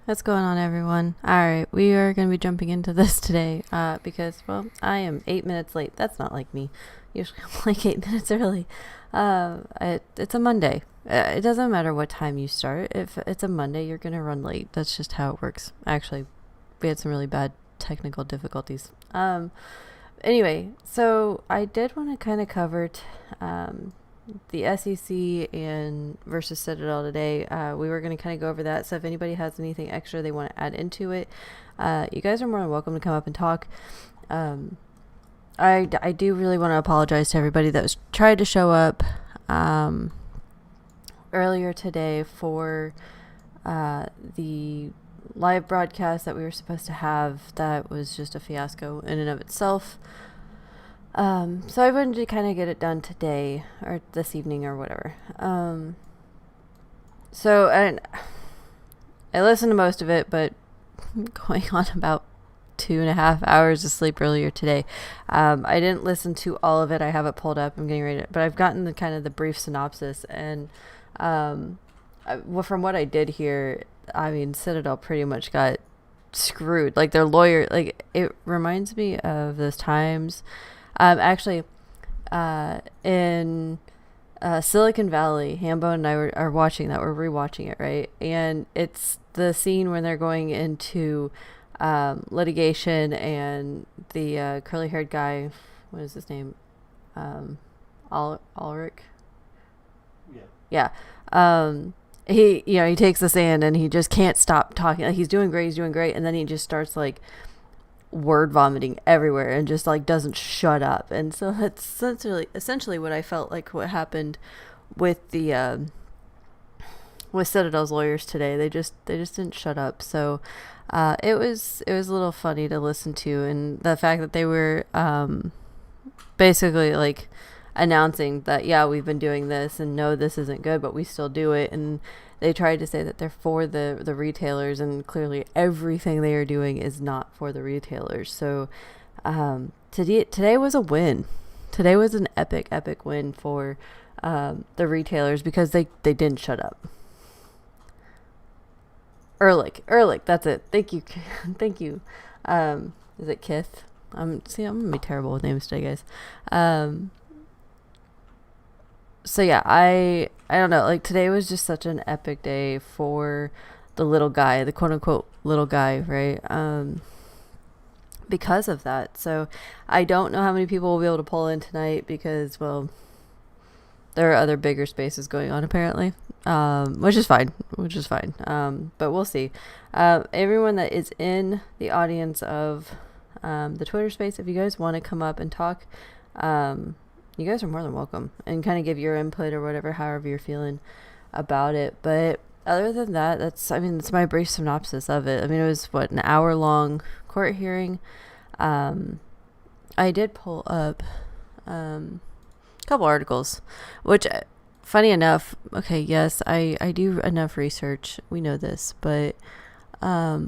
What's going on, everyone? Alright, we are going to be jumping into this today because, well, I am 8 minutes late. That's not like me. Usually I'm like 8 minutes early. It's a Monday. It doesn't matter what time you start. If it's a Monday, you're going to run late. That's just how it works. Actually, we had some really bad technical difficulties. Anyway, so I did want to kind of cover the SEC and versus Citadel today. We were going to kind of go over that. So if anybody has anything extra they want to add into it, you guys are more than welcome to come up and talk. I do really want to apologize to everybody that was tried to show up earlier today for the live broadcast that we were supposed to have. That was just a fiasco in and of itself. So I wanted to kind of get it done today or this evening or whatever. So I listened to most of it, but going on about 2.5 hours of sleep earlier today. I didn't listen to all of it. I have it pulled up. I'm getting ready to, but I've gotten the kind of the brief synopsis, and well, from what I did hear, I mean, Citadel pretty much got screwed. Like their lawyer, like it reminds me of those times. Actually, in Silicon Valley, Hambo and I are watching that. We're rewatching it, right? And it's the scene when they're going into litigation, and the curly-haired guy, what is his name? Ulrich? Yeah. He takes the stand and he just can't stop talking. Like, he's doing great, and then he just starts like word vomiting everywhere and just like doesn't shut up. And so that's essentially what I felt like what happened with the with Citadel's lawyers today. They just didn't shut up. So it was a little funny to listen to, and the fact that they were basically like announcing that, yeah, we've been doing this and no, this isn't good, but we still do it. And they tried to say that they're for the retailers, and clearly everything they are doing is not for the retailers. So today was a win. Today was an epic win for the retailers, because they didn't shut up. Ehrlich, that's it. Thank you. Thank you. Is it Kith? I'm gonna be terrible with names today, guys. So yeah, I don't know, like today was just such an epic day for the little guy, the quote unquote little guy, right? Because of that. So I don't know how many people will be able to pull in tonight, because, well, there are other bigger spaces going on apparently, which is fine. But we'll see. Everyone that is in the audience of the Twitter space, if you guys want to come up and talk, you guys are more than welcome, and kind of give your input or whatever, however you're feeling about it. But other than that, that's my brief synopsis of it. I mean, it was an hour-long court hearing. I did pull up a couple articles, which, funny enough, okay, yes, I do enough research. We know this, but let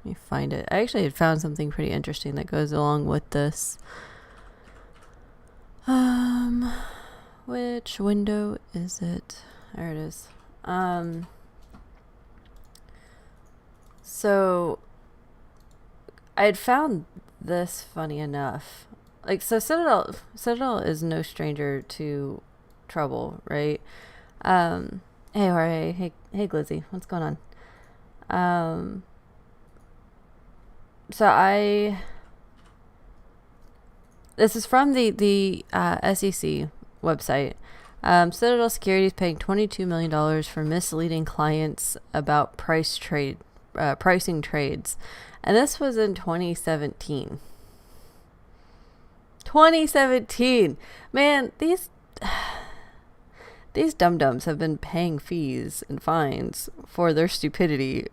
me find it. I actually had found something pretty interesting that goes along with this. Which window is it? There it is. So I had found this funny enough. Like, so Citadel is no stranger to trouble, right? Hey Jorge, hey Glizzy, what's going on? So this is from the SEC website. Citadel Securities paying $22 million for misleading clients about pricing trades. And this was in 2017. 2017! Man, these dum-dums have been paying fees and fines for their stupidity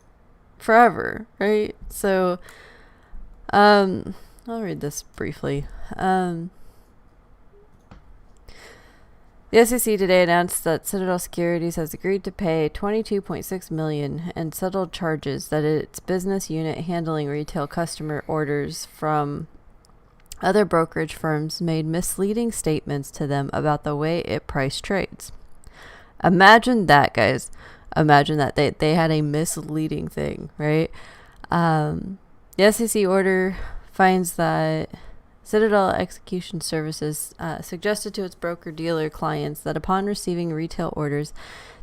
forever, right? So, I'll read this briefly. The SEC today announced that Citadel Securities has agreed to pay $22.6 million and settled charges that its business unit handling retail customer orders from other brokerage firms made misleading statements to them about the way it priced trades. Imagine that, guys. imagine that they had a misleading thing, right? The SEC order finds that Citadel Execution Services suggested to its broker-dealer clients that upon receiving retail orders,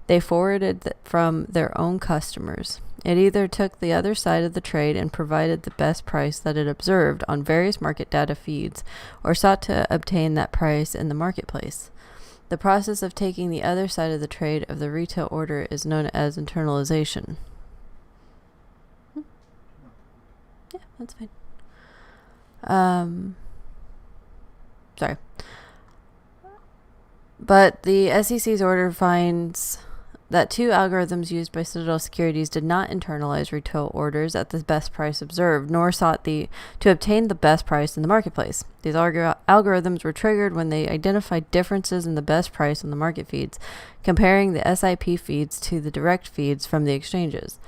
they forwarded from their own customers. It either took the other side of the trade and provided the best price that it observed on various market data feeds, or sought to obtain that price in the marketplace. The process of taking the other side of the trade of the retail order is known as internalization. Yeah, that's fine. Sorry. But the SEC's order finds that two algorithms used by Citadel Securities did not internalize retail orders at the best price observed, nor sought to obtain the best price in the marketplace. These algorithms were triggered when they identified differences in the best price on the market feeds, comparing the SIP feeds to the direct feeds from the exchanges.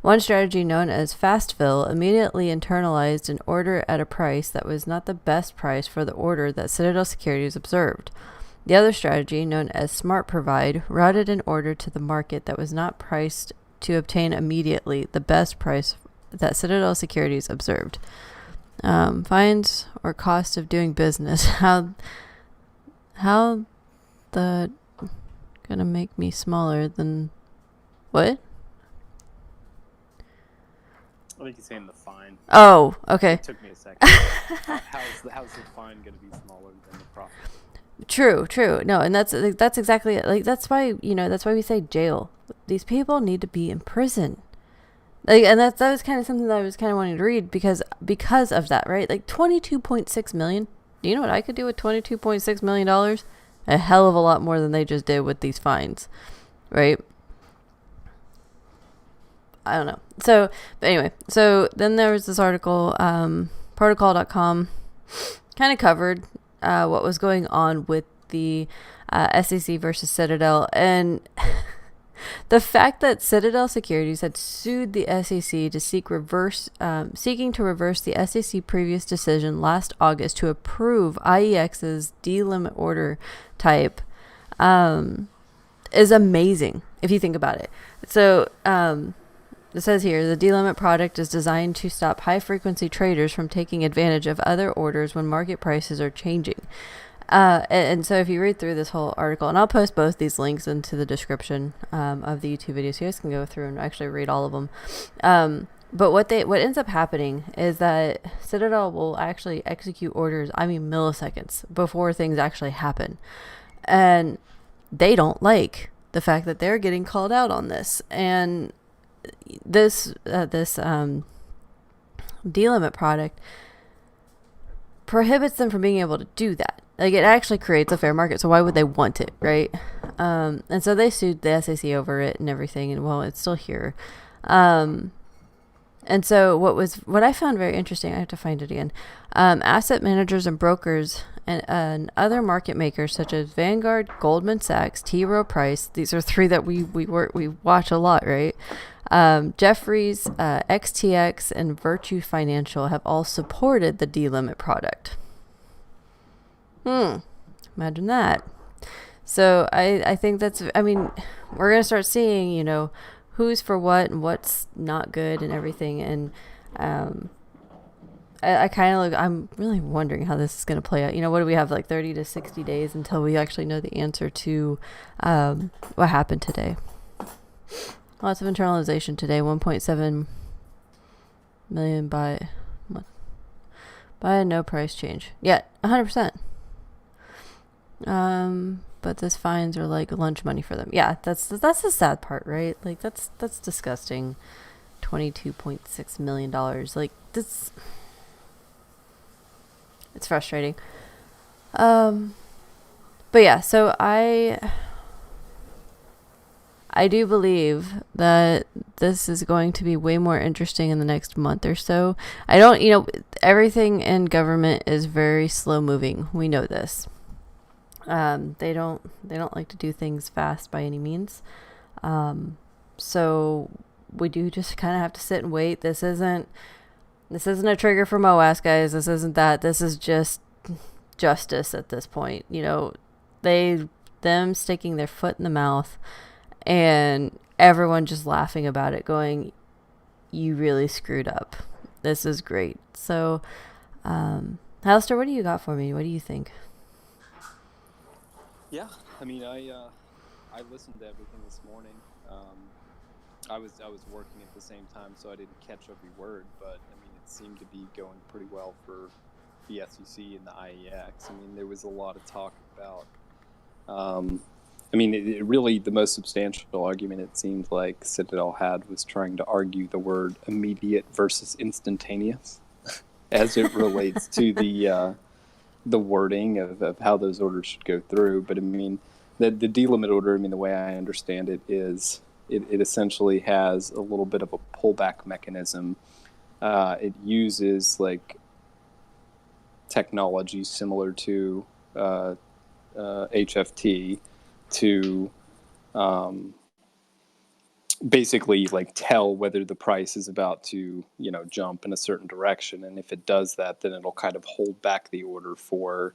One strategy, known as fast fill, immediately internalized an order at a price that was not the best price for the order that Citadel Securities observed. The other strategy, known as smart provide, routed an order to the market that was not priced to obtain immediately the best price that Citadel Securities observed. Fines or cost of doing business. How the gonna make me smaller than what? I think he's saying the fine. Oh, okay. It took me a second. How's the fine going to be smaller than the profit? True. No, and that's exactly it. Like, that's why we say jail. These people need to be in prison. Like, and that was kind of something that I was kind of wanting to read because of that, right? Like, $22.6 million. Do you know what I could do with $22.6 million? A hell of a lot more than they just did with these fines, right? I don't know. So, but anyway, so then there was this article, protocol.com kind of covered what was going on with the SEC versus Citadel, and the fact that Citadel Securities had sued the SEC to seeking to reverse the SEC previous decision last August to approve IEX's delimit order type is amazing if you think about it. So, it says here, the delimit product is designed to stop high-frequency traders from taking advantage of other orders when market prices are changing. And so if you read through this whole article, and I'll post both these links into the description of the YouTube video, so you guys can go through and actually read all of them. But what ends up happening is that Citadel will actually execute orders, milliseconds, before things actually happen. And they don't like the fact that they're getting called out on this. And this delimit product prohibits them from being able to do that. Like, it actually creates a fair market, so why would they want it, right? And so they sued the SEC over it and everything, and well, it's still here. And so what I found very interesting, I have to find it again. Asset managers and brokers and other market makers such as Vanguard, Goldman Sachs, T. Rowe Price. These are three that we watch a lot, right? Jefferies, XTX, and Virtue Financial have all supported the delimit product. Imagine that. So I think that's, we're going to start seeing, who's for what and what's not good and everything. And I'm really wondering how this is going to play out. What do we have, like 30 to 60 days until we actually know the answer to what happened today? Lots of internalization today. 1.7 million by no price change yet. 100%. But those fines are like lunch money for them. Yeah, that's the sad part, right? Like, that's disgusting. $22.6 million. Like, this, it's frustrating. But yeah, so I do believe that this is going to be way more interesting in the next month or so. Everything in government is very slow moving. We know this. They don't like to do things fast by any means. So we do just kind of have to sit and wait. This isn't a trigger for moass, guys. This isn't that. This is just justice at this point. Them sticking their foot in the mouth and everyone just laughing about it, going, you really screwed up. This is great. So, Alistair, what do you got for me? What do you think? Yeah, I mean, I listened to everything this morning. I was working at the same time, so I didn't catch every word. But I mean, it seemed to be going pretty well for the SEC and the IEX. I mean, there was a lot of talk about. I mean, it really the most substantial argument it seemed like Citadel had was trying to argue the word immediate versus instantaneous as it relates to the wording of how those orders should go through. But I mean, the delimit order, I mean, the way I understand it is it essentially has a little bit of a pullback mechanism. It uses like technology similar to HFT to basically like tell whether the price is about to jump in a certain direction, and if it does that, then it'll kind of hold back the order for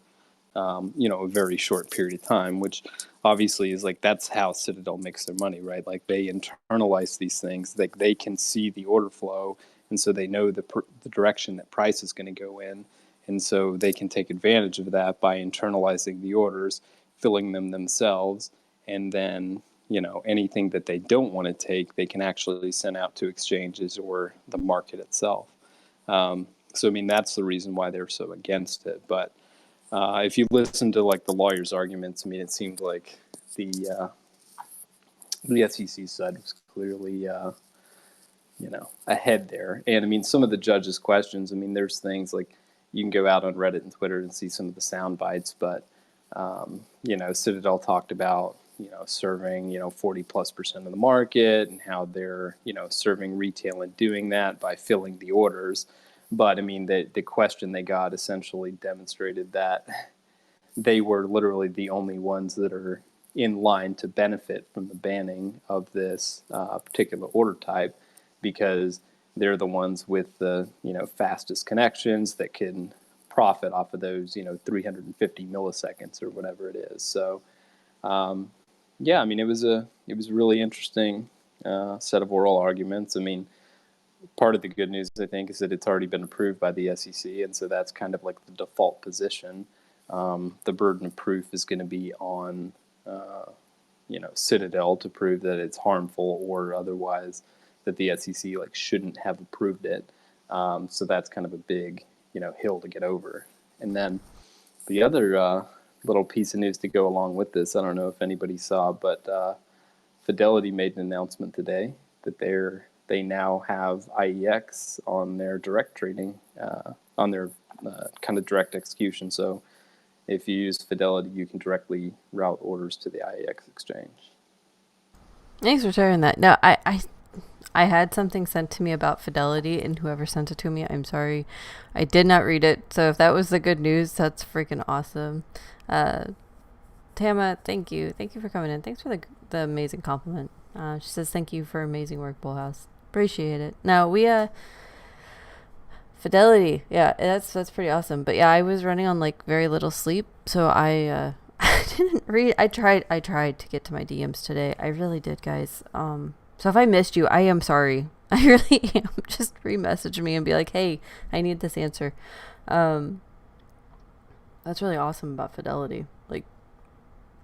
a very short period of time, which obviously is like that's how Citadel makes their money, right? Like they internalize these things, like they can see the order flow, and so they know the direction that price is going to go in, and so they can take advantage of that by internalizing the orders, filling them themselves, and then anything that they don't want to take, they can actually send out to exchanges or the market itself. So I mean, that's the reason why they're so against it. But if you listen to like the lawyers' arguments, I mean, it seemed like the SEC side was clearly ahead there. And I mean, some of the judges' questions, I mean, there's things like you can go out on Reddit and Twitter and see some of the sound bites, but Citadel talked about serving 40+% of the market and how they're serving retail and doing that by filling the orders. But I mean, the question they got essentially demonstrated that they were literally the only ones that are in line to benefit from the banning of this particular order type, because they're the ones with the fastest connections that can profit off of those 350 milliseconds or whatever it is. So yeah, I mean, it was a really interesting set of oral arguments. I mean, part of the good news, I think, is that it's already been approved by the SEC, and so that's kind of like the default position. The burden of proof is going to be on, Citadel to prove that it's harmful or otherwise that the SEC like shouldn't have approved it. So that's kind of a big, hill to get over. And then the other little piece of news to go along with this, I don't know if anybody saw, but Fidelity made an announcement today that they now have IEX on their direct trading, on their kind of direct execution. So if you use Fidelity, you can directly route orders to the IEX exchange. Thanks for sharing that. No, I had something sent to me about Fidelity, and whoever sent it to me, I'm sorry, I did not read it. So if that was the good news, that's freaking awesome. Tama, thank you for coming in. Thanks for the amazing compliment. She says thank you for amazing work, BullHouse. Appreciate it. Now we Fidelity, yeah, that's pretty awesome. But yeah, I was running on like very little sleep, so I I didn't read. I tried to get to my DMs today. I really did, guys. So if I missed you, I am sorry. I really am. Just re-message me and be like, hey, I need this answer. That's really awesome about Fidelity. Like,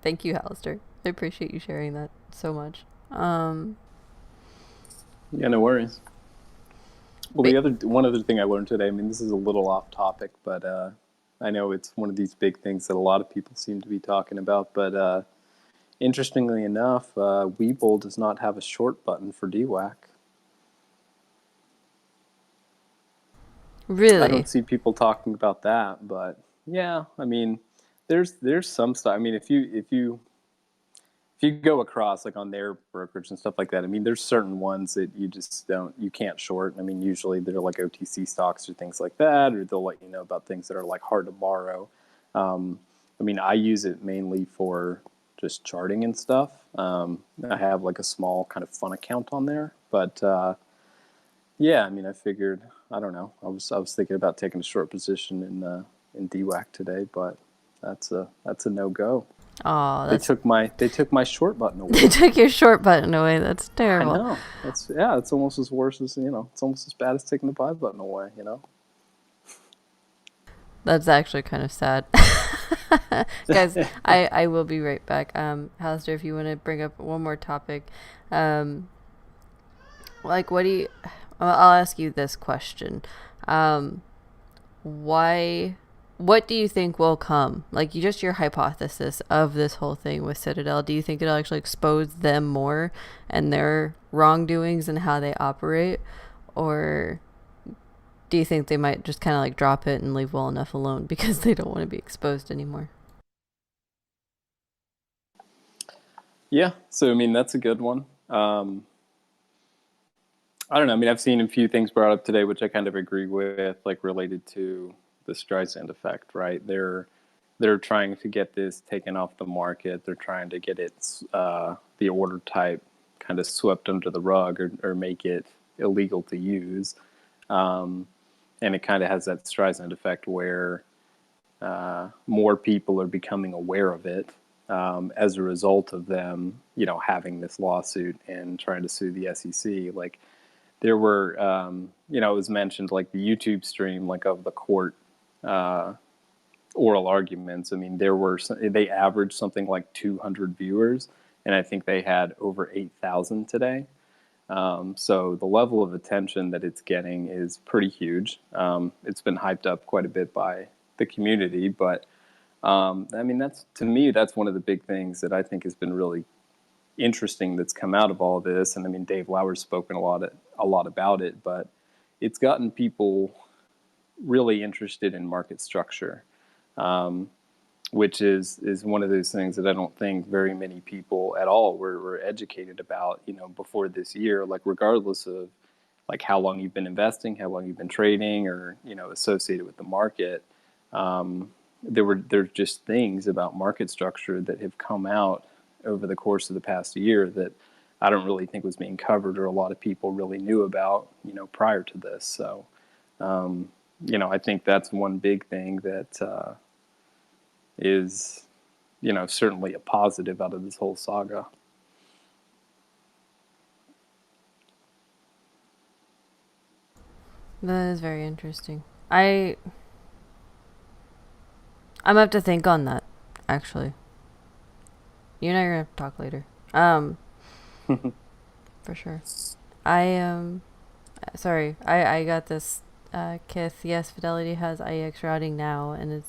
thank you, Alistair. I appreciate you sharing that so much. Yeah, no worries. Well, one other thing I learned today, I mean, this is a little off topic, but I know it's one of these big things that a lot of people seem to be talking about, but interestingly enough, Webull does not have a short button for DWAC. Really? I don't see people talking about that, but yeah, I mean, there's some stuff. I mean, if you go across like on their brokerage and stuff like that, I mean, there's certain ones that you can't short. I mean, usually they're like OTC stocks or things like that, or they'll let you know about things that are like hard to borrow. I mean, I use it mainly for just charting and stuff. I have like a small kind of fun account on there, but yeah, I mean, I figured, I don't know, I was thinking about taking a short position in DWAC today, but that's a no go. Oh, They that's took my short button away. they took your short button away. That's I terrible. know. It's almost as worse as, it's almost as bad as taking the buy button away, That's actually kind of sad. Guys, I will be right back. Alistair, if you want to bring up one more topic, um, like what do you? I'll ask you this question. Um, why? What do you think will come? Like, just your hypothesis of this whole thing with Citadel. Do you think it'll actually expose them more and their wrongdoings and how they operate, or do you think they might just kind of like drop it and leave well enough alone because they don't want to be exposed anymore? Yeah. So, I mean, that's a good one. I don't know. I mean, I've seen a few things brought up today, which I kind of agree with, like related to the Streisand effect, right? They're trying to get this taken off the market. They're trying to get it, the order type kind of swept under the rug, or make it illegal to use. And it kind of has that Streisand effect where more people are becoming aware of it, as a result of them, having this lawsuit and trying to sue the SEC. Like, there were, it was mentioned, like the YouTube stream, like of the court oral arguments. I mean, they averaged something like 200 viewers, and I think they had over 8,000 today. So the level of attention that it's getting is pretty huge. It's been hyped up quite a bit by the community, but I mean, to me, that's one of the big things that I think has been really interesting that's come out of all this. And I mean, Dave Lauer's spoken a lot about it, but it's gotten people really interested in market structure, which is one of those things that I don't think very many people at all were educated about, before this year. Like, regardless of like how long you've been investing, how long you've been trading, or associated with the market, there's just things about market structure that have come out over the course of the past year that I don't really think was being covered, or a lot of people really knew about, prior to this. So, I think that's one big thing that is, certainly a positive out of this whole saga. That is very interesting. I'm gonna have to think on that, actually. You and I are gonna have to talk later. For sure. I sorry, I got this Kith. Yes, Fidelity has IEX routing now, and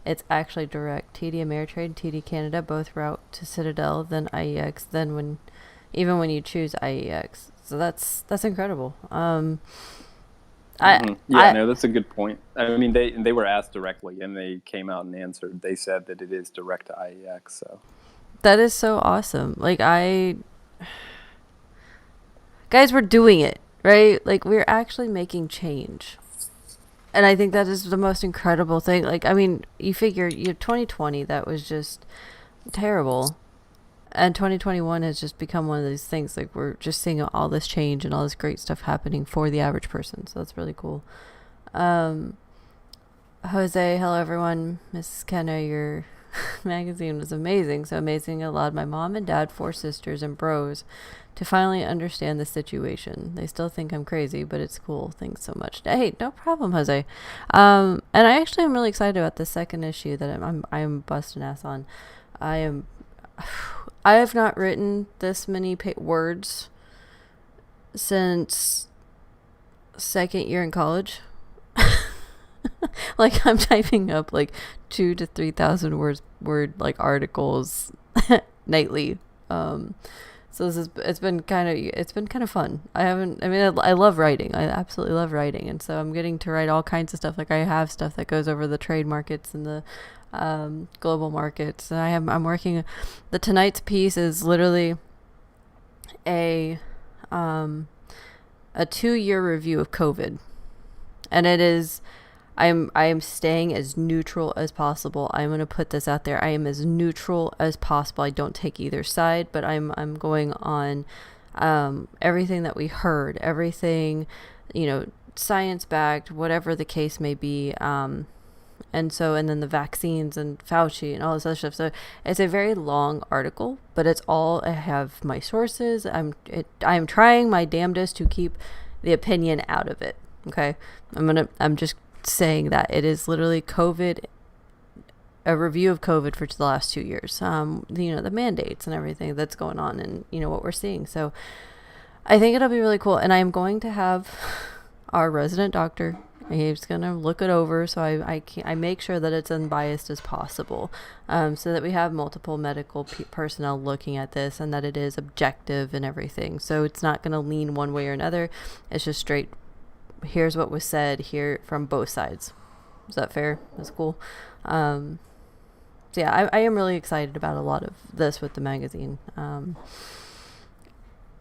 it's actually direct. TD Ameritrade, TD Canada both route to Citadel, then IEX, then even when you choose IEX. So that's incredible. No, that's a good point. I mean, they were asked directly, and they came out and answered. They said that it is direct to IEX. So that is so awesome. Like, guys, we're doing it, right? Like, we're actually making change. And I think that is the most incredible thing. Like, I mean, you figure 2020, that was just terrible. And 2021 has just become one of these things. Like, we're just seeing all this change and all this great stuff happening for the average person. So that's really cool. Jose, hello everyone. Mrs. Kenna, your magazine was amazing. So amazing. It allowed my mom and dad, 4 sisters, and bros to finally understand the situation. They still think I'm crazy, but it's cool. Thanks so much. Hey, no problem, Jose. And I actually am really excited about the second issue that I'm busting ass on. I have not written this many words since second year in college. Like, I'm typing up like 2,000 to 3,000 word like articles nightly. So it's been kind of fun. I love writing. I absolutely love writing, and so I'm getting to write all kinds of stuff. Like, I have stuff that goes over the trade markets and the global markets, and I'm working. The tonight's piece is literally a 2-year review of COVID, and it is. I am staying as neutral as possible. I'm going to put this out there. I am as neutral as possible. I don't take either side, but I'm going on everything that we heard, everything, science backed, whatever the case may be. And then the vaccines and Fauci and all this other stuff. So it's a very long article, but it's all, I have my sources. I'm trying my damnedest to keep the opinion out of it. Okay. I'm just saying that it is literally COVID, a review of COVID for the last 2 years. The mandates and everything that's going on and, what we're seeing. So I think it'll be really cool. And I'm going to have our resident doctor, he's going to look it over. So I make sure that it's unbiased as possible. So that we have multiple medical personnel looking at this and that it is objective and everything. So it's not going to lean one way or another. It's just straight, here's what was said here from both sides. Is that fair? That's cool. So yeah, I am really excited about a lot of this with the magazine.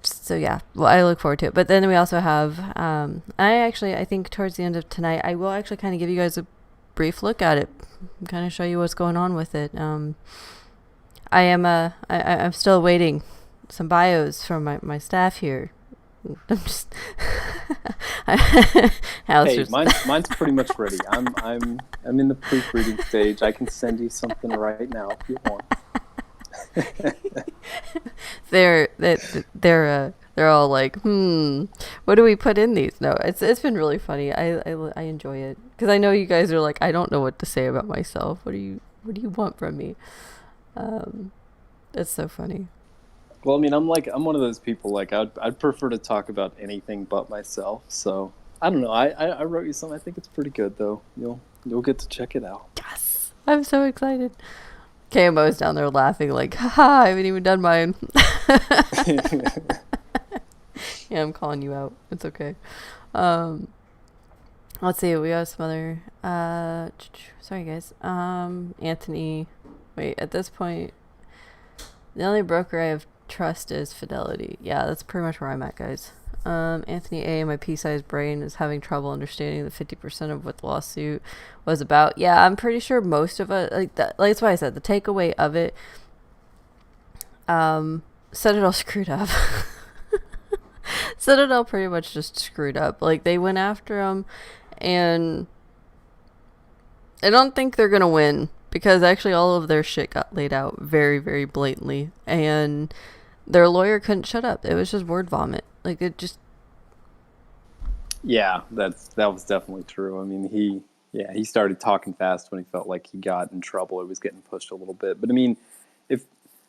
So yeah, well, I look forward to it. But then we also have, I think towards the end of tonight, I will actually kind of give you guys a brief look at it, kind of show you what's going on with it. I'm still waiting some bios from my staff here. I'm just hey, mine's pretty much ready. I'm in the proofreading stage. I can send you something right now if you want. They're all like, what do we put in these? No, it's been really funny. I enjoy it because I know you guys are like, I don't know what to say about myself. What do you want from me? It's so funny. Well, I mean, I'm one of those people, like, I'd prefer to talk about anything but myself. So I don't know. I wrote you something. I think it's pretty good though. You'll get to check it out. Yes, I'm so excited. KMO's down there laughing like, haha, I haven't even done mine. Yeah, I'm calling you out. It's okay. Let's see. We have some other. Sorry, guys. Anthony. Wait. At this point, the only broker I have trust is Fidelity. Yeah, that's pretty much where I'm at, guys. Anthony A., my pea-sized brain, is having trouble understanding the 50% of what the lawsuit was about. Yeah, I'm pretty sure most of it, that's why I said the takeaway of it, Citadel screwed up. Citadel pretty much just screwed up. Like, they went after him, and I don't think they're gonna win, because actually all of their shit got laid out very, very blatantly, and their lawyer couldn't shut up. It was just word vomit. Like, it just... Yeah, that was definitely true. I mean, he started talking fast when he felt like he got in trouble. It was getting pushed a little bit. But I mean,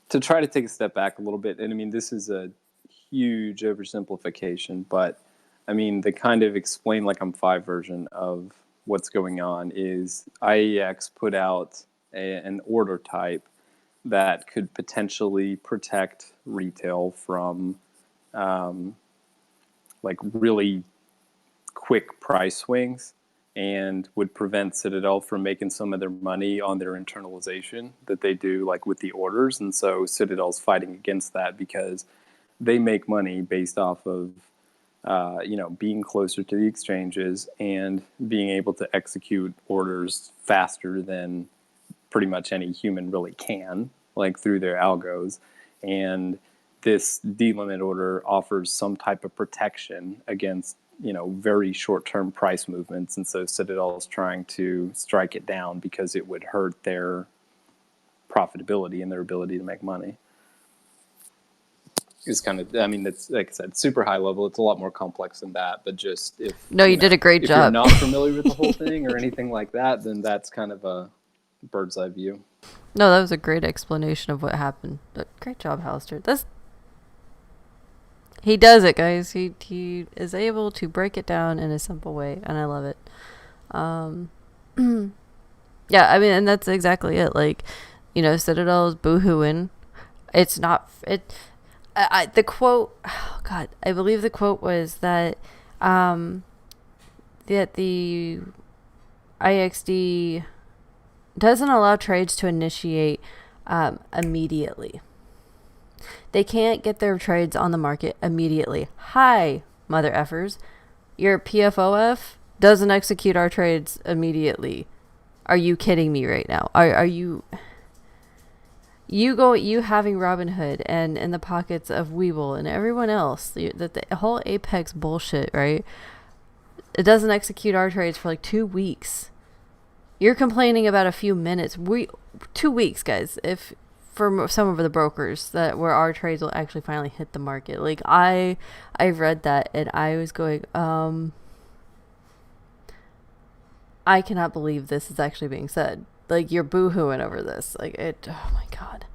to try to take a step back a little bit, and I mean, this is a huge oversimplification, but I mean, the kind of explain like I'm five version of what's going on is IEX put out an order type that could potentially protect retail from like really quick price swings, and would prevent Citadel from making some of their money on their internalization that they do like with the orders. And so Citadel's fighting against that because they make money based off of being closer to the exchanges and being able to execute orders faster than pretty much any human really can, like through their algos. And this delimit order offers some type of protection against, very short-term price movements. And so Citadel is trying to strike it down because it would hurt their profitability and their ability to make money. It's kind of, I mean, it's like I said, super high level. It's a lot more complex than that. But just you did a great job. If you're not familiar with the whole thing or anything like that, then that's kind of a bird's eye view. No, that was a great explanation of what happened. But great job, Halister. He does it, guys. He is able to break it down in a simple way, and I love it. Yeah, I mean, and that's exactly it. Like, Citadel is boohooing. It's not the quote. Oh God, I believe the quote was that that the IXD doesn't allow trades to initiate immediately. They can't get their trades on the market immediately. Hi, mother effers. Your PFOF doesn't execute our trades immediately. Are you kidding me right now? Are you having Robinhood and in the pockets of Webull and everyone else, the whole Apex bullshit, right? It doesn't execute our trades for like 2 weeks. You're complaining about a few minutes. 2 weeks, guys. If for some of the brokers that where our trades will actually finally hit the market. Like I read that and I was going, I cannot believe this is actually being said. Like you're boo-hooing over this. Like it. Oh my god.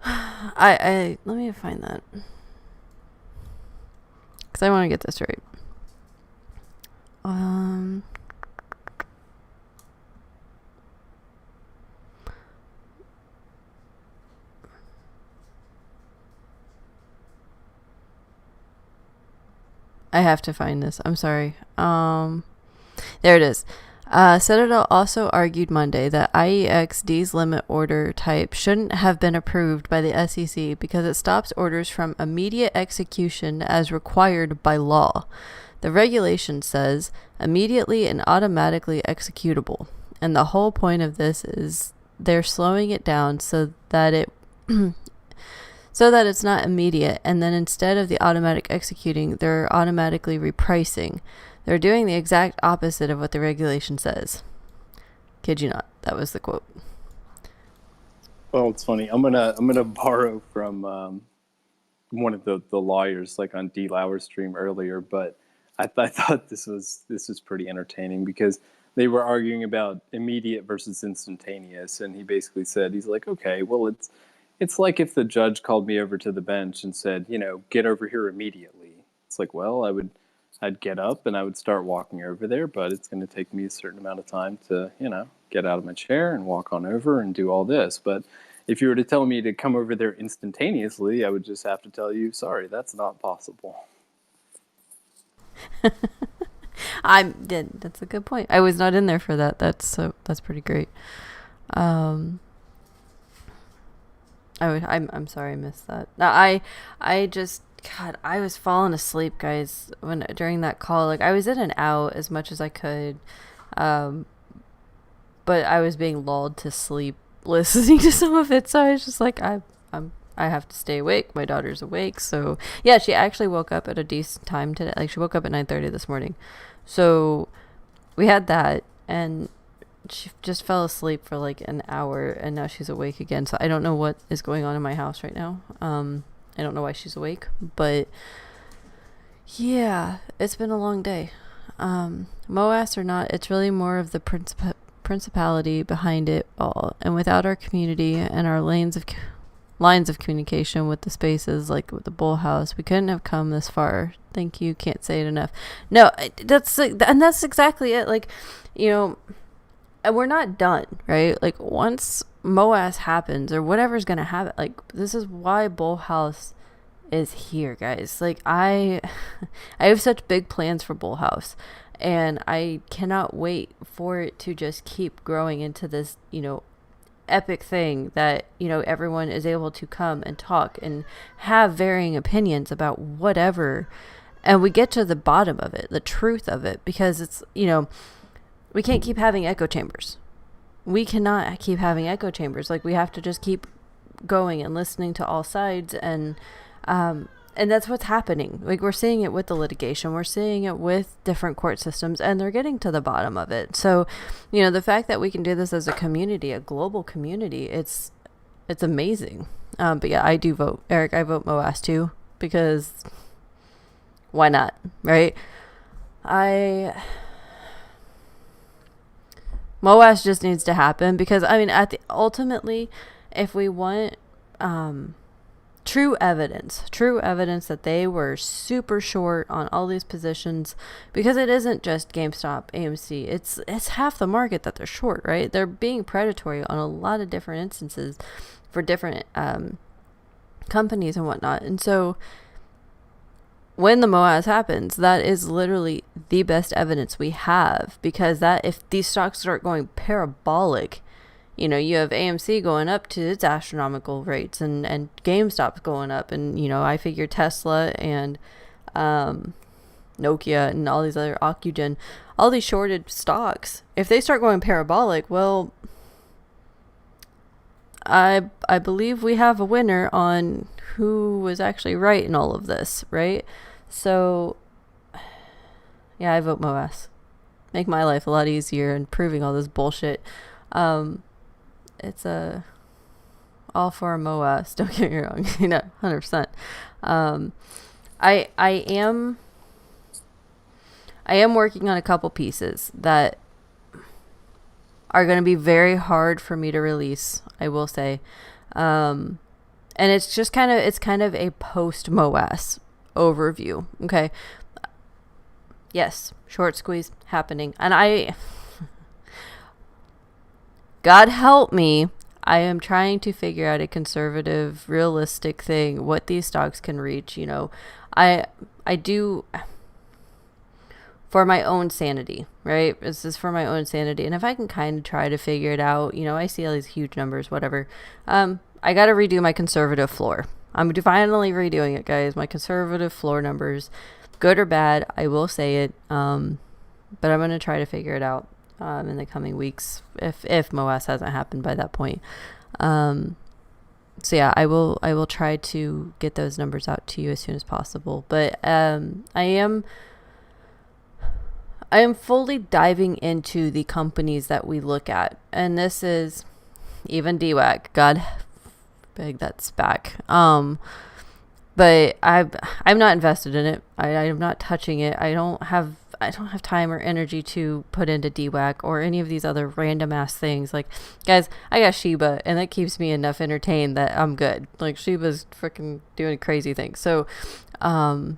I let me find that because I want to get this right. I have to find this. I'm sorry. There it is. Citadel also argued Monday that IEXD's limit order type shouldn't have been approved by the SEC because it stops orders from immediate execution as required by law. The regulation says immediately and automatically executable. And the whole point of this is they're slowing it down so that it so that it's not immediate, and then instead of the automatic executing, they're automatically repricing. They're doing the exact opposite of what the regulation says. Kid you not, that was the quote. Well, it's funny. I'm gonna borrow from one of the lawyers, like on D. Lauer's stream earlier, but I thought this was pretty entertaining because they were arguing about immediate versus instantaneous, and he basically said, he's like, okay, well, it's like if the judge called me over to the bench and said, get over here immediately. It's like, well, I'd get up and I would start walking over there, but it's going to take me a certain amount of time to, get out of my chair and walk on over and do all this. But if you were to tell me to come over there instantaneously, I would just have to tell you, sorry, that's not possible. That's a good point. I was not in there for that. That's pretty great. I'm sorry I missed that. No, I just, God, I was falling asleep, guys, during that call. Like I was in and out as much as I could, but I was being lulled to sleep listening to some of it. So I was just like, I have to stay awake. My daughter's awake, so yeah, she actually woke up at a decent time today. Like she woke up at 9:30 this morning, so we had that, and she just fell asleep for like an hour, and now she's awake again. So I don't know what is going on in my house right now. I don't know why she's awake, but yeah, it's been a long day. Moass or not, it's really more of the principality behind it all. And without our community and our lines of communication with the spaces, like with the BullHouse, we couldn't have come this far. Thank you. Can't say it enough. No, that's exactly it. Like, and we're not done, right? Like once moass happens or whatever's going to happen, like this is why BullHouse is here, guys. Like I have such big plans for BullHouse, and I cannot wait for it to just keep growing into this, epic thing that, everyone is able to come and talk and have varying opinions about whatever. And we get to the bottom of it, the truth of it, because it's, we can't keep having echo chambers. We cannot keep having echo chambers. Like we have to just keep going and listening to all sides, and that's what's happening. Like we're seeing it with the litigation, we're seeing it with different court systems, and they're getting to the bottom of it. So, the fact that we can do this as a community, a global community, it's amazing. But yeah, I do vote, Eric. I vote moass too, because why not, right? moass just needs to happen because ultimately, if we want true evidence that they were super short on all these positions, because it isn't just GameStop, AMC, it's half the market that they're short, right? They're being predatory on a lot of different instances for different companies and whatnot. And so when the moass happens, that is literally the best evidence we have, because that if these stocks start going parabolic, you have AMC going up to its astronomical rates, and GameStop's going up, and I figure Tesla and Nokia and all these other Ocugen, all these shorted stocks, if they start going parabolic, well, I believe we have a winner on who was actually right in all of this, right? So yeah, I vote moass. make my life a lot easier and proving all this bullshit. It's all for moass. Don't get me wrong, 100%. I am working on a couple pieces that are going to be very hard for me to release, I will say. And it's just kind of a post moass overview. Okay. Yes. Short squeeze happening. And God help me, I am trying to figure out a conservative, realistic thing, what these stocks can reach. I do for my own sanity, right? This is for my own sanity. And if I can kind of try to figure it out, I see all these huge numbers, whatever. I got to redo my conservative floor. I'm finally redoing it, guys. My conservative floor numbers, good or bad, I will say it. But I'm going to try to figure it out in the coming weeks if moass hasn't happened by that point. So yeah, I will try to get those numbers out to you as soon as possible. But I am fully diving into the companies that we look at. And this is even DWAC. God beg that SPAC. But I'm not invested in it. I'm not touching it. I don't have time or energy to put into DWAC or any of these other random ass things. Like, guys, I got Shiba and that keeps me enough entertained that I'm good. Like, Shiba's freaking doing crazy things. So, we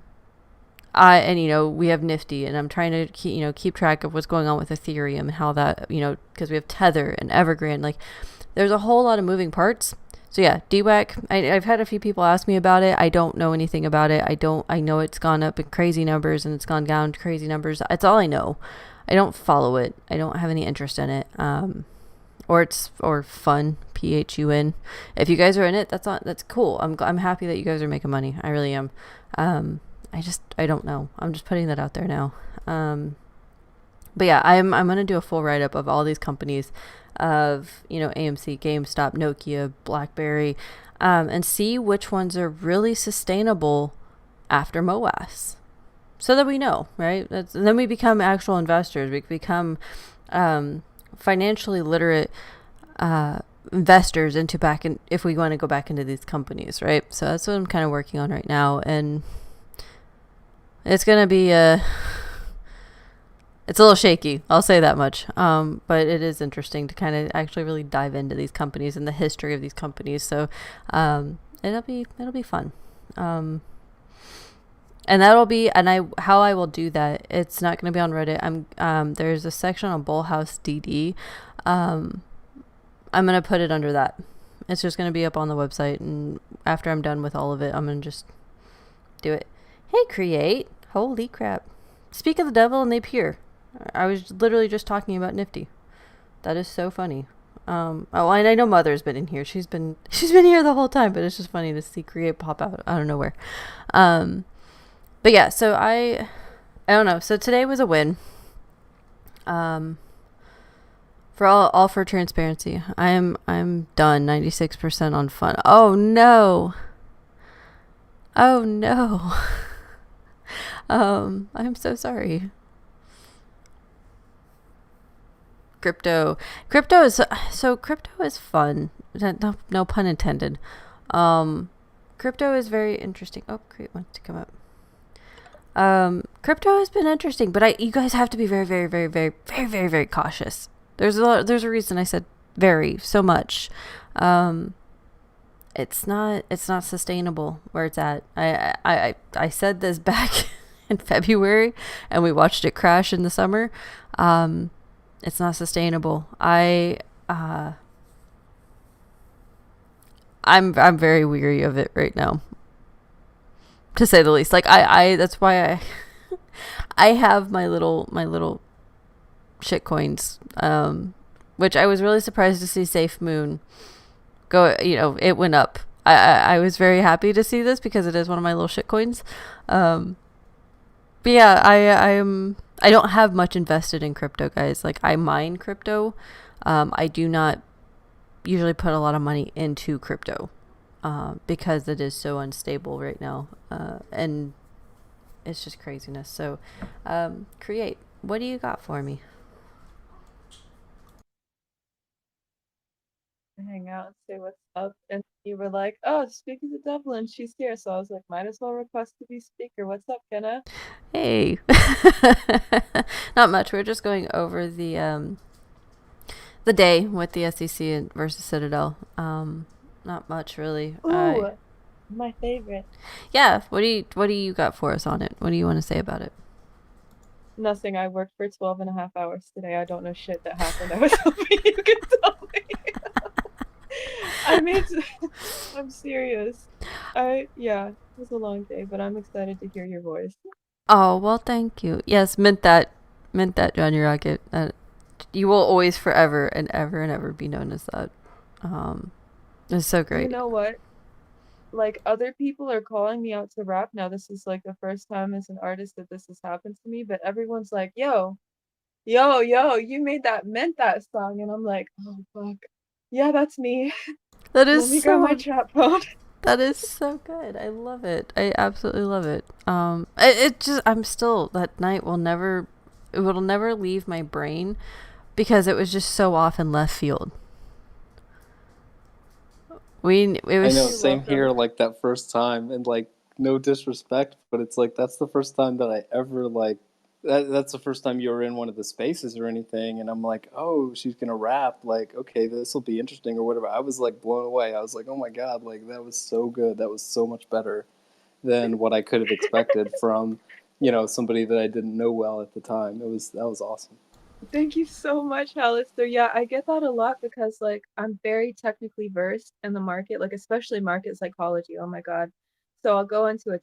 have Nifty, and I'm trying to keep track of what's going on with Ethereum and how that, because we have Tether and Evergrande. Like, there's a whole lot of moving parts. So yeah, DWAC, I've had a few people ask me about it. I don't know anything about it. I know it's gone up in crazy numbers and it's gone down to crazy numbers. That's all I know. I don't follow it. I don't have any interest in it. Or fun, PHUN. If you guys are in it, that's cool. I'm happy that you guys are making money. I really am. I don't know. I'm just putting that out there now. But yeah, I'm going to do a full write-up of all these companies of, AMC, GameStop, Nokia, BlackBerry, and see which ones are really sustainable after moass. So that we know, right? And then we become actual investors. We become financially literate investors if we want to go back into these companies, right? So that's what I'm kind of working on right now. And it's going to be it's a little shaky, I'll say that much. But it is interesting to kind of actually really dive into these companies and the history of these companies. So it'll be fun. And how I will do that, it's not going to be on Reddit. There's a section on BullHouse DD. I'm going to put it under that. It's just going to be up on the website, and after I'm done with all of it, I'm going to just do it. Hey, Create. Holy crap. Speak of the devil and they appear. I was literally just talking about Nifty. That is so funny. And I know Mother's been in here. She's been here the whole time, but it's just funny to see Create pop out of nowhere. But yeah, so I don't know. So today was a win. For transparency, I'm done 96% on fun. Oh no. I'm so sorry. Crypto is fun. No pun intended. Crypto is very interesting. Oh, Create wants to come up. Crypto has been interesting, but you guys have to be very, very, very, very, very, very, very cautious. There's a reason I said very so much. It's not sustainable where it's at. I said this back in February, and we watched it crash in the summer. It's not sustainable. I'm very weary of it right now, to say the least. Like that's why I have my little shit coins, which I was really surprised to see Safe Moon go. It went up. I was very happy to see this because it is one of my little shit coins. But yeah, I don't have much invested in crypto, guys. Like, I mine crypto. I do not usually put a lot of money into crypto because it is so unstable right now. And it's just craziness. So, Create. What do you got for me? Hang out and say what's up. And you were like, oh, speaking to Devlin, she's here. So I was like, might as well request to be speaker. What's up, Kenna? Hey. Not much. We're just going over the day with the SEC versus Citadel. Not much really. Ooh, my favorite. Yeah. What do you got for us on it? What do you want to say about it? Nothing. I worked for 12 and a half hours today. I don't know shit that happened. I was hoping you could tell me. I made. I'm serious. Yeah, it was a long day, but I'm excited to hear your voice. Oh well, thank you. Yes, meant that, Johnny Rocket. You will always, forever and ever be known as that. Um, it's so You great. know what? Like other people are calling me out to rap now. This is like the first time as an artist that this has happened to me, but everyone's like, yo, you made that meant that song. And I'm like, oh fuck. Yeah, that's me. That is Let me grab my so trap phone. That is so good. I love it. I absolutely love it. It just, I'm still, that night it will never leave my brain because it was just so off in left field. It I know, was, You're same here, welcome. like that first time, and like no disrespect, but it's like that's the first time that I ever like that's the first time you were in one of the spaces or anything, and I'm like, oh, she's gonna rap, like, okay, this will be interesting or whatever. I was like blown away. I was like, oh my God, like that was so good. That was so much better than what I could have expected from, somebody that I didn't know well at the time. That was awesome. Thank you so much, Hallister. Yeah, I get that a lot because like I'm very technically versed in the market, like especially market psychology. Oh my God. So I'll go into a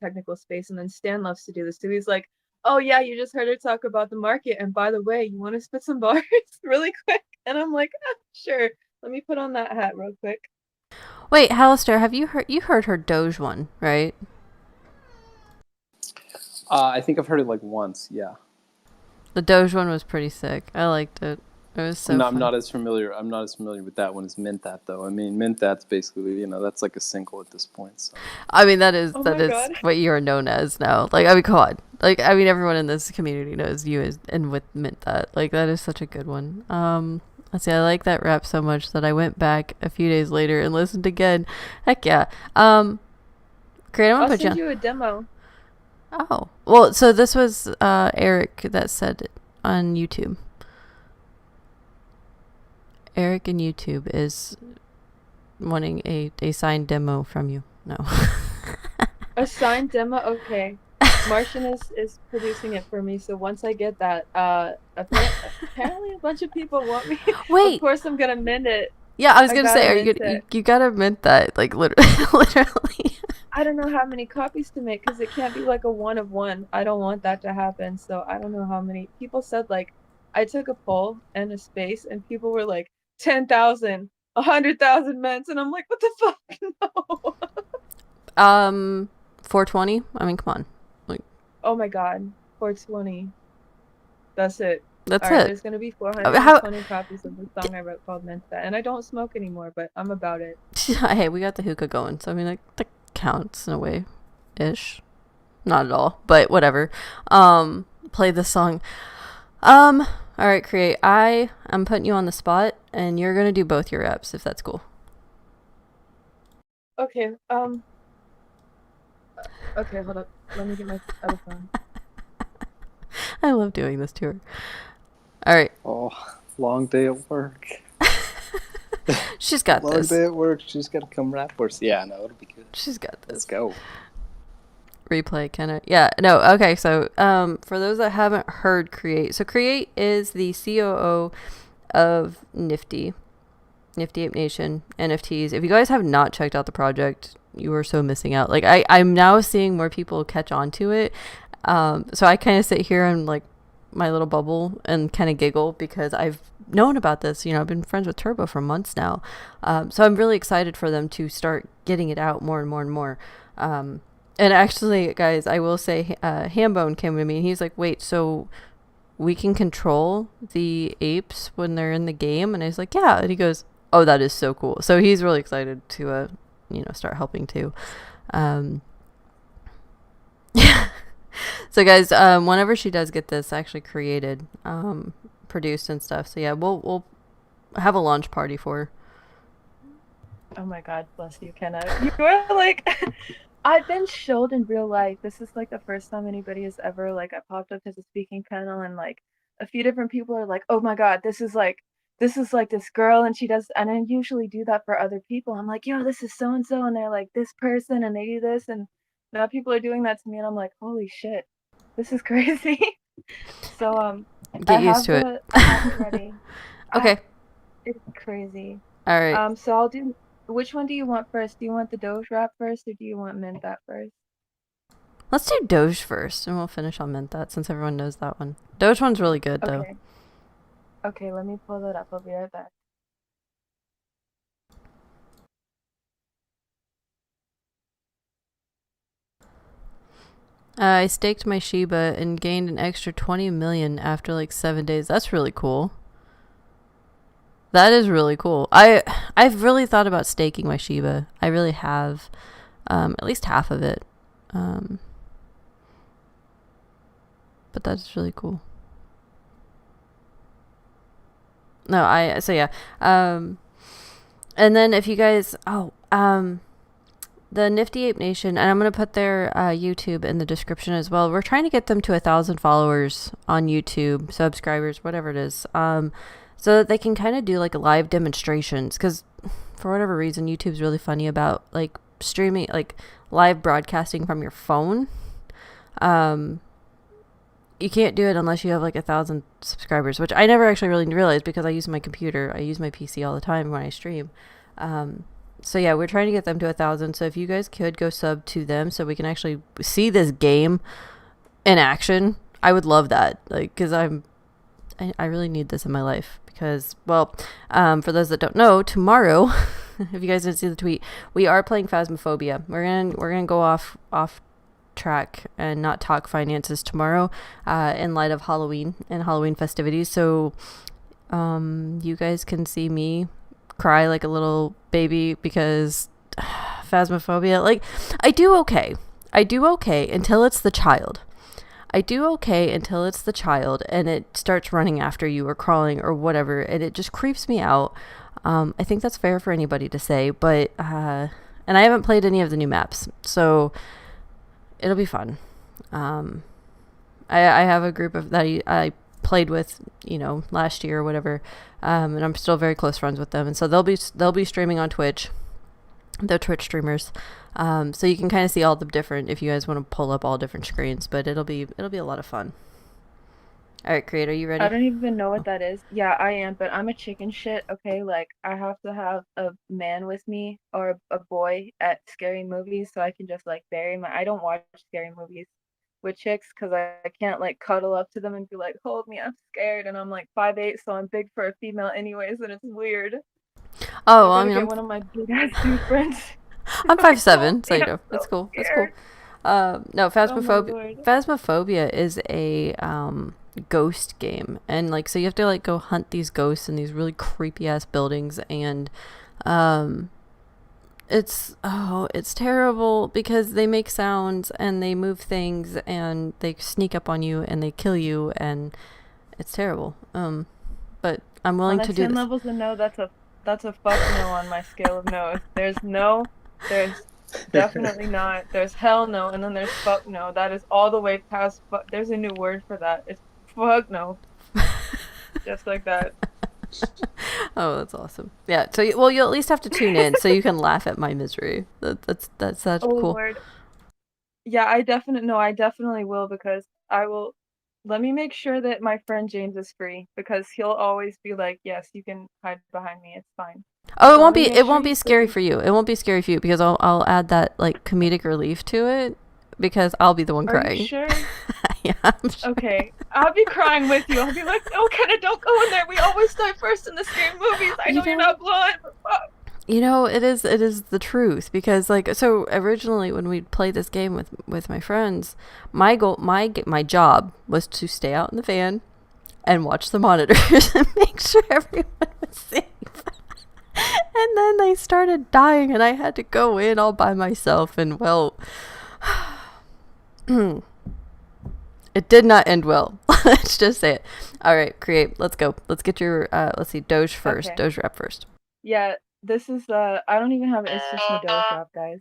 technical space and then Stan loves to do this too. He's like, oh yeah, you just heard her talk about the market. And by the way, you want to spit some bars really quick? And I'm like, ah, sure. Let me put on that hat real quick. wait, Hallister, you heard her Doge one, right? I think I've heard it like once. Yeah. The Doge one was pretty sick. I liked it. It was I'm so not, I'm fun. not as familiar. I'm not as familiar with that one as Mint That though. I mean, Mint That's basically, that's like a single at this point. So I mean, Oh that my is God. what you are known as now. Like, I mean, come on. Like, I mean, everyone in this community knows you as and with Mint that. Like, that is such a good one. Let's see. I like that rap so much that I went back a few days later and listened again. Heck yeah. Great. I'm gonna I'll put you send on. you a demo. Oh, well. So this was Eric that said it on YouTube. Eric in YouTube is wanting a signed demo from you. No. A signed demo? Okay. Martian is producing it for me, so once I get that, apparently a bunch of people want me. Of Wait. course I'm gonna mint it. Yeah, I was I gonna gotta say, are mint you it. you gotta mint that like literally, literally. I don't know how many copies to make because it can't be like a one of one. I don't want that to happen, so I don't know how many. People said like I took a poll and a space, and people were like 10,000, 100,000 mints, and I'm like, what the fuck? No. 420. I mean, come on, like Oh my God, 420. That's it. that's All right, it. there's gonna be How? 420 copies of the song I wrote called Mensa, and I don't smoke anymore, but I'm about it. Hey, we got the hookah going, so I mean, like that counts in a way, ish. Not at all, but whatever. Play the song. All right, create. I'm putting you on the spot, and you're gonna do both your reps if that's cool. Okay, okay, hold up. Let me get my other phone. I love doing this to her. All right, oh, long day at work. she's got Long this. day at work. She's got to come rap for us. Yeah, no, it'll be good. She's got Let's this. go. Replay kind of, yeah, no, okay. So for those that haven't heard Create, so Create is the COO of NiftyApeNation NFTs. If you guys have not checked out the project, you are so missing out. Like, I'm now seeing more people catch on to it. So I kind of sit here in like my little bubble and kind of giggle because I've known about this. I've been friends with Turbo for months now. So I'm really excited for them to start getting it out more and more and more. And actually, guys, I will say, Hambone came to me and he's like, wait, so we can control the apes when they're in the game? And I was like, yeah. And he goes, oh, that is so cool. So he's really excited to, start helping too. Yeah. So guys, whenever she does get this actually created, produced and stuff, so yeah, we'll have a launch party for her. Oh my God, bless you, Kenna. You are like, I've been showed in real life. This is like the first time anybody has ever like I popped up as a speaking panel, and like a few different people are like, oh my God, this is like this girl, and she does, and I usually do that for other people. I'm like, yo, this is so and so, and they're like this person, and they do this, and now people are doing that to me, and I'm like, holy shit, this is crazy. So Get used to it. I have it ready. Okay. It's crazy. All right. So I'll do. Which one do you want first? Do you want the Doge wrap first, or do you want mint that first? Let's do Doge first, and we'll finish on mint that since everyone knows that one. Doge one's really good though. Okay. Okay, let me pull that up. I'll be right back. I staked my Shiba and gained an extra 20 million after like 7 days. That's really cool. That is really cool. I've really thought about staking my Shiba. I really have, at least half of it. But that's really cool. No, so yeah. And then if you guys, the NiftyApeNation, and I'm going to put their YouTube in the description as well. We're trying to get them to 1,000 followers on YouTube, subscribers, whatever it is, so that they can kind of do like live demonstrations. Because for whatever reason, YouTube's really funny about like streaming, like live broadcasting from your phone. You can't do it unless you have like 1,000 subscribers, which I never actually really realized because I use my computer. I use my PC all the time when I stream. So yeah, we're trying to get them to 1,000. So if you guys could go sub to them so we can actually see this game in action, I would love that. Like, because I really need this in my life. Because, well, for those that don't know, tomorrow, if you guys didn't see the tweet, we are playing Phasmophobia. We're gonna go off track and not talk finances tomorrow, in light of Halloween and Halloween festivities. So, you guys can see me cry like a little baby because Phasmophobia. Like, I do okay until it's the child. I do okay until it's the child and it starts running after you or crawling or whatever, and it just creeps me out. I think that's fair for anybody to say, but and I haven't played any of the new maps, so it'll be fun. I have a group of that I played with, last year or whatever, and I'm still very close friends with them, and so they'll be streaming on Twitch. They're Twitch streamers, so you can kind of see all the different, if you guys want to pull up all different screens, but it'll be a lot of fun. All right, Creator, you ready? I don't even know what that is. Yeah, I am, but I'm a chicken shit, okay? Like, I have to have a man with me or a boy at scary movies so I can just, like, I don't watch scary movies with chicks because I can't, like, cuddle up to them and be like, hold me, I'm scared, and I'm, like, 5'8", so I'm big for a female anyways, and it's weird. Oh, I mean, get one of my big-ass dude friends. I'm 5'7", so I'm that's so cool. scared. That's cool. No, Phasmophobia. Phasmophobia is a ghost game, and like, so you have to like go hunt these ghosts in these really creepy ass buildings, and it's terrible because they make sounds and they move things and they sneak up on you and they kill you, and it's terrible. But I'm willing to do 10 this. levels of no, that's a fuck no on my scale of no. There's definitely not. There's hell no, and then there's fuck no. That is all the way past fuck. There's a new word for that. It's fuck no. Just like that. Oh, that's awesome. Yeah. So, well, you'll at least have to tune in so you can laugh at my misery. That's cool. Lord. Yeah, I definitely will, because I will. Let me make sure that my friend James is free, because he'll always be like, yes, you can hide behind me. It's fine. Oh, it won't be scary for you. It won't be scary for you because I'll add that like comedic relief to it, because I'll be the one crying. Are you sure? Yeah, I'm sure. Okay, I'll be crying with you. I'll be like, no, Kenna, don't go in there. We always die first in the scary movies. I know you're not blind, but fuck. It is the truth, because like, so originally when we played this game with my friends, my job was to stay out in the van and watch the monitors and make sure everyone was safe. And then they started dying and I had to go in all by myself, and well, It did not end well. Let's just say it. All right, create. Let's go. Let's get your, let's see, Doge first. Okay. Doge rap first. Yeah, this is, I don't even have it. It's just my Doge rap, guys.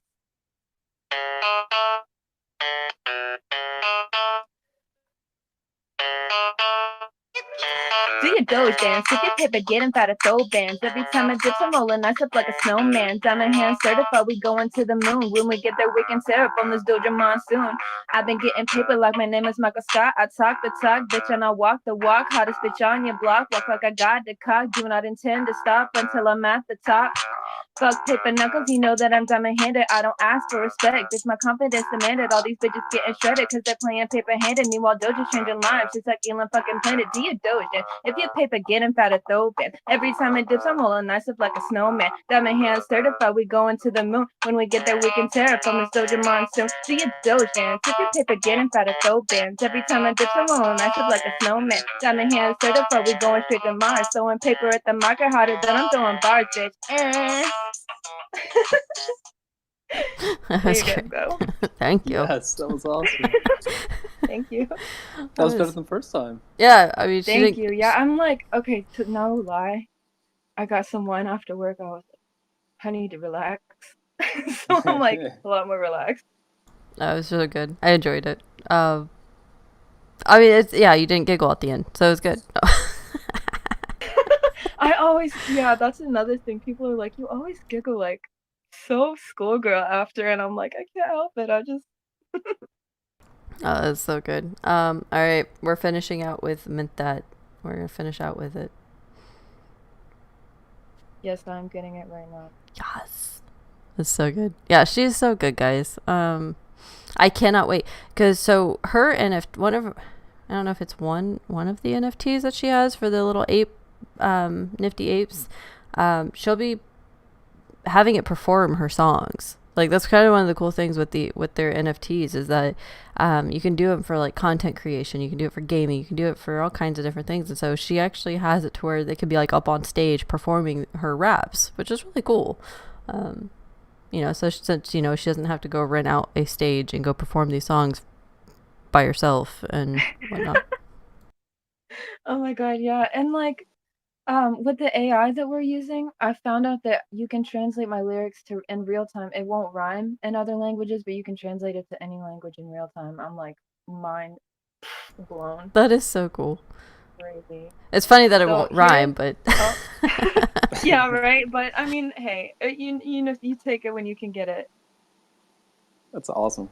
Do your Doge dance, if your paper getting fat at throw bands. Every time I dip, I'm rolling nice up like a snowman. Diamond hand certified, we going to the moon. When we get there, we can tear up on this Doja monsoon. I've been getting paper like my name is Michael Scott. I talk the talk, bitch, and I walk the walk. Hottest bitch on your block, walk like I got the cock. Do not intend to stop until I'm at the top. Fuck paper knuckles, you know that I'm diamond-handed. I don't ask for respect, bitch, my confidence demanded. All these bitches getting shredded, cause they're playing paper-handed. Meanwhile, Doja's changing lives, just like Elon fucking Planet. Do you Doja? If your paper getting fat at throw band. Every time it dips, I'm rolling nice up like a snowman. Diamond hands certified, we going to the moon. When we get there, we can tear it from this Doja monsoon. Do you Doja dance? If your paper getting fat at throw bands. Every time it dips, I'm rolling nice up like a snowman. Diamond hands certified, we going straight to Mars. Throwing paper at the market harder than I'm throwing bars, bitch. There you great. go. Thank you. Yes, that was awesome. Thank you. That was better than the first time. Yeah, I mean, Thank you. Yeah, I'm like, okay, to no lie, I got some wine after work. I was like, I need to relax. So I'm like a lot more relaxed. That was really good. I enjoyed it. I mean, it's, yeah, you didn't giggle at the end, so it was good. I always, yeah, that's another thing. People are like, you always giggle like so schoolgirl after, and I'm like, I can't help it. I just. Oh, that's so good. All right, we're finishing out with Mint That. We're gonna finish out with it. Yes, I'm getting it right now. Yes, that's so good. Yeah, she's so good, guys. I cannot wait because so her NFT, one of, I don't know if it's one of the NFTs that she has for the little ape, Nifty Apes. She'll be having it perform her songs. Like that's kind of one of the cool things with their NFTs is that you can do it for like content creation, you can do it for gaming, you can do it for all kinds of different things. And so she actually has it to where they could be like up on stage performing her raps, which is really cool. You know, so since, you know, she doesn't have to go rent out a stage and go perform these songs by herself and whatnot. Oh my God, yeah. And like, with the AI that we're using, I found out that you can translate my lyrics to in real time. It won't rhyme in other languages, but you can translate it to any language in real time. I'm like mind blown. That is so cool. Crazy. It's funny that it won't rhyme, but yeah, right. But I mean, hey, you know, you take it when you can get it. That's awesome.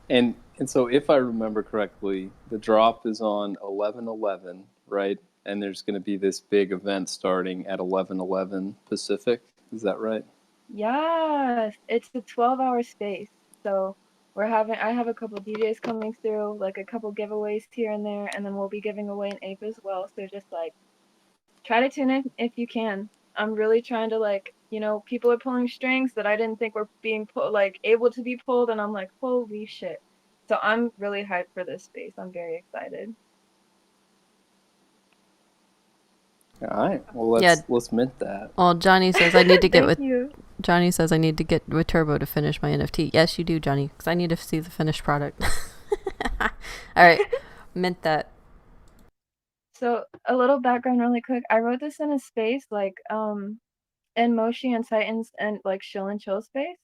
And so if I remember correctly, the drop is on 11/11, right? And there's going to be this big event starting at 11/11 Pacific. Is that right? Yes, it's a 12-hour space. So I have a couple DJs coming through, like a couple giveaways here and there, and then we'll be giving away an ape as well. So just like try to tune in if you can. I'm really trying to like, you know, people are pulling strings that I didn't think were being able to be pulled, and I'm like, holy shit. So I'm really hyped for this space. I'm very excited. All right. Well, let's mint that. Well, Johnny says I need to get Johnny says I need to get with Turbo to finish my NFT. Yes, you do, Johnny, because I need to see the finished product. All right, mint that. So a little background really quick. I wrote this in a space like in Moshi and Titans and like Chill and Chill space.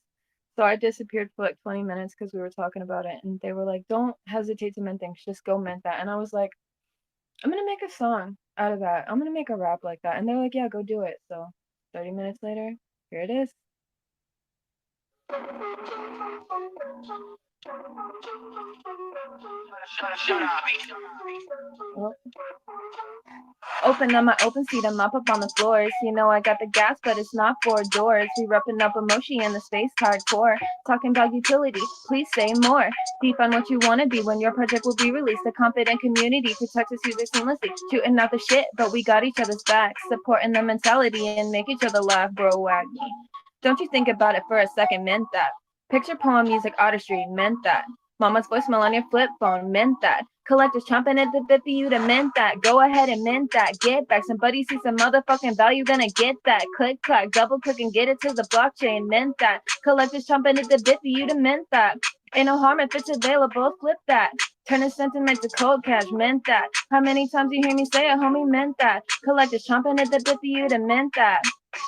So I disappeared for like 20 minutes because we were talking about it, and they were like, don't hesitate to mint things, just go mint that. And I was like, I'm gonna make a song out of that. I'm gonna make a rap like that. And they're like, yeah, go do it. So 30 minutes later, here it is. Well, open up my open seat and mop up on the floors. You know I got the gas, but it's not 4 doors. We repping up emotion in the space hardcore. Talking about utility, please say more. Deep on what you want to be when your project will be released. A confident community protects us user seamlessly. Shooting out the shit, but we got each other's backs. Supporting the mentality and make each other laugh, bro, wacky. Don't you think about it for a second, meant that. Picture poem, music, artistry, meant that. Mama's voicemail on your flip phone, meant that. Collectors chomping at the bit for you to mint that. Go ahead and mint that. Get back. Somebody see some motherfucking value, gonna get that. Click, clack, double click and get it to the blockchain. Mint that. Collectors chomping at the bit for you to mint that. Ain't no harm if it's available. Flip that. Turn a sentiment to cold cash, meant that. How many times you hear me say it, homie, meant that. Collectors chomping at the bit for you to mint that.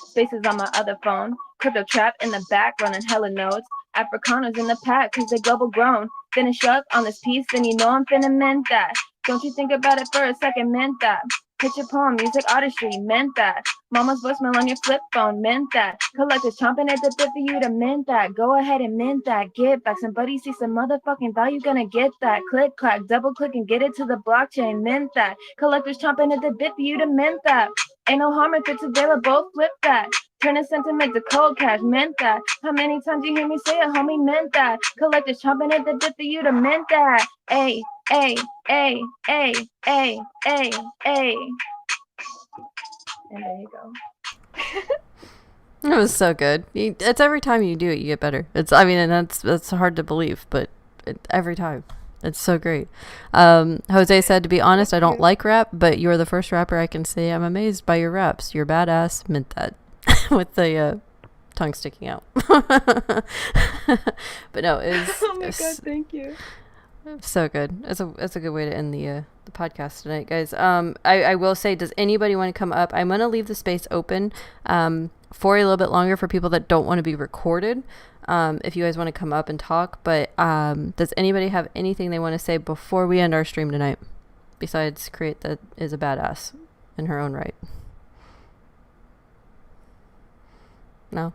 Spaces on my other phone. Crypto trap in the back, running hella nodes. Africanos in the pack, cause they global grown. Finish up on this piece, then you know I'm finna mint that. Don't you think about it for a second, mint that. Picture poem, music, artistry, meant that. Mama's voicemail on your flip phone, meant that. Collectors chomping at the bit for you to mint that. Go ahead and mint that. Get back. Somebody see some motherfucking value, gonna get that. Click, clack, double click and get it to the blockchain, mint that. Collectors chomping at the bit for you to mint that. Ain't no harm if it's available, flip that. Turn a sentiment to cold cash, meant that. How many times you hear me say it, homie, meant that. Collectors chomping at the bit for you to mint that. Ay, ay, ay, ay, ay, ay, ay. And there you go. It was so good. It's every time you do it, you get better. And that's hard to believe, but every time. It's so great. Jose said, to be honest, I don't like rap, but you're the first rapper I can say I'm amazed by your raps. You're badass. Meant that. With the tongue sticking out. But no, oh my god, thank you. So good. It's a good way to end the podcast tonight, guys. I will say, does anybody want to come up? I'm gonna leave the space open for a little bit longer for people that don't want to be recorded. If you guys want to come up and talk, but does anybody have anything they want to say before we end our stream tonight? Besides, Create that is a badass in her own right. No?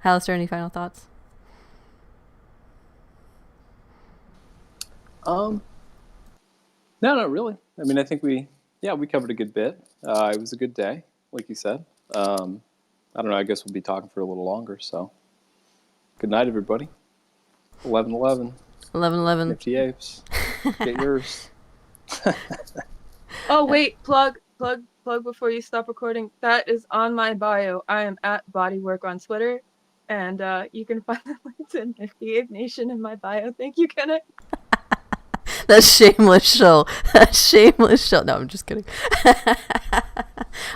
Alistair, any final thoughts? No, not really. I mean, I think we covered a good bit. It was a good day, like you said. I don't know. I guess we'll be talking for a little longer. So, good night, everybody. 11/11. 11/11. Nifty Apes. Get yours. Oh wait, plug before you stop recording. That is on my bio. I am at Bodywork on Twitter, and you can find the link to NiftyApeNation in my bio. Thank you, Kenneth. That shameless show. No, I'm just kidding.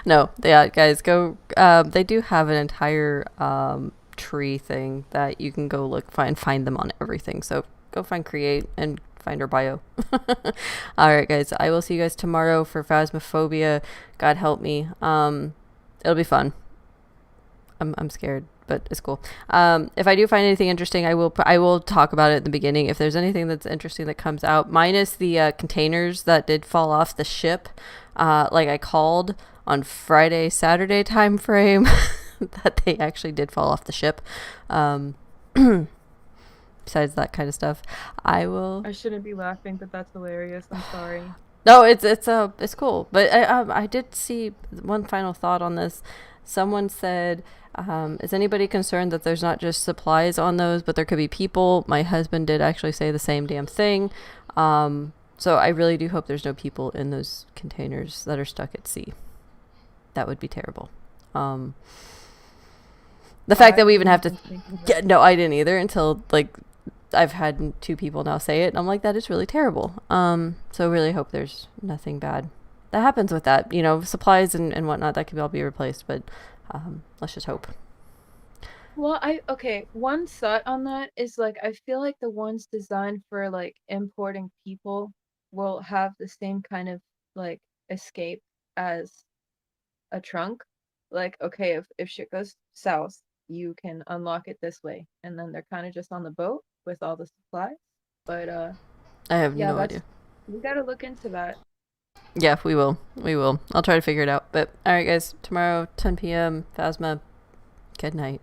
No, yeah, guys, go. They do have an entire tree thing that you can go find them on everything. So go find Create and find her bio. All right, guys, I will see you guys tomorrow for Phasmophobia. God help me. It'll be fun. I'm scared, but it's cool. If I do find anything interesting, I will talk about it at the beginning. If there's anything that's interesting that comes out, minus the containers that did fall off the ship, like I called on Friday, Saturday time frame, that they actually did fall off the ship. Besides that kind of stuff, I shouldn't be laughing, but that's hilarious. I'm sorry. No, it's cool. But I did see one final thought on this. Someone said, is anybody concerned that there's not just supplies on those, but there could be people? My husband did actually say the same damn thing. So I really do hope there's no people in those containers that are stuck at sea. That would be terrible. The fact that we even have to no, I didn't either until I've had 2 people now say it, and I'm like, that is really terrible. So really hope there's nothing bad that happens with that. Supplies and whatnot, that could all be replaced, but let's just hope. Well, one thought on that is I feel like the ones designed for importing people will have the same kind of escape as a trunk. If shit goes south, you can unlock it this way, and then they're kind of just on the boat with all the supplies. But I have no idea. We gotta look into that. Yeah, we will. I'll try to figure it out. But all right, guys, tomorrow 10 p.m. Phasma. Good night.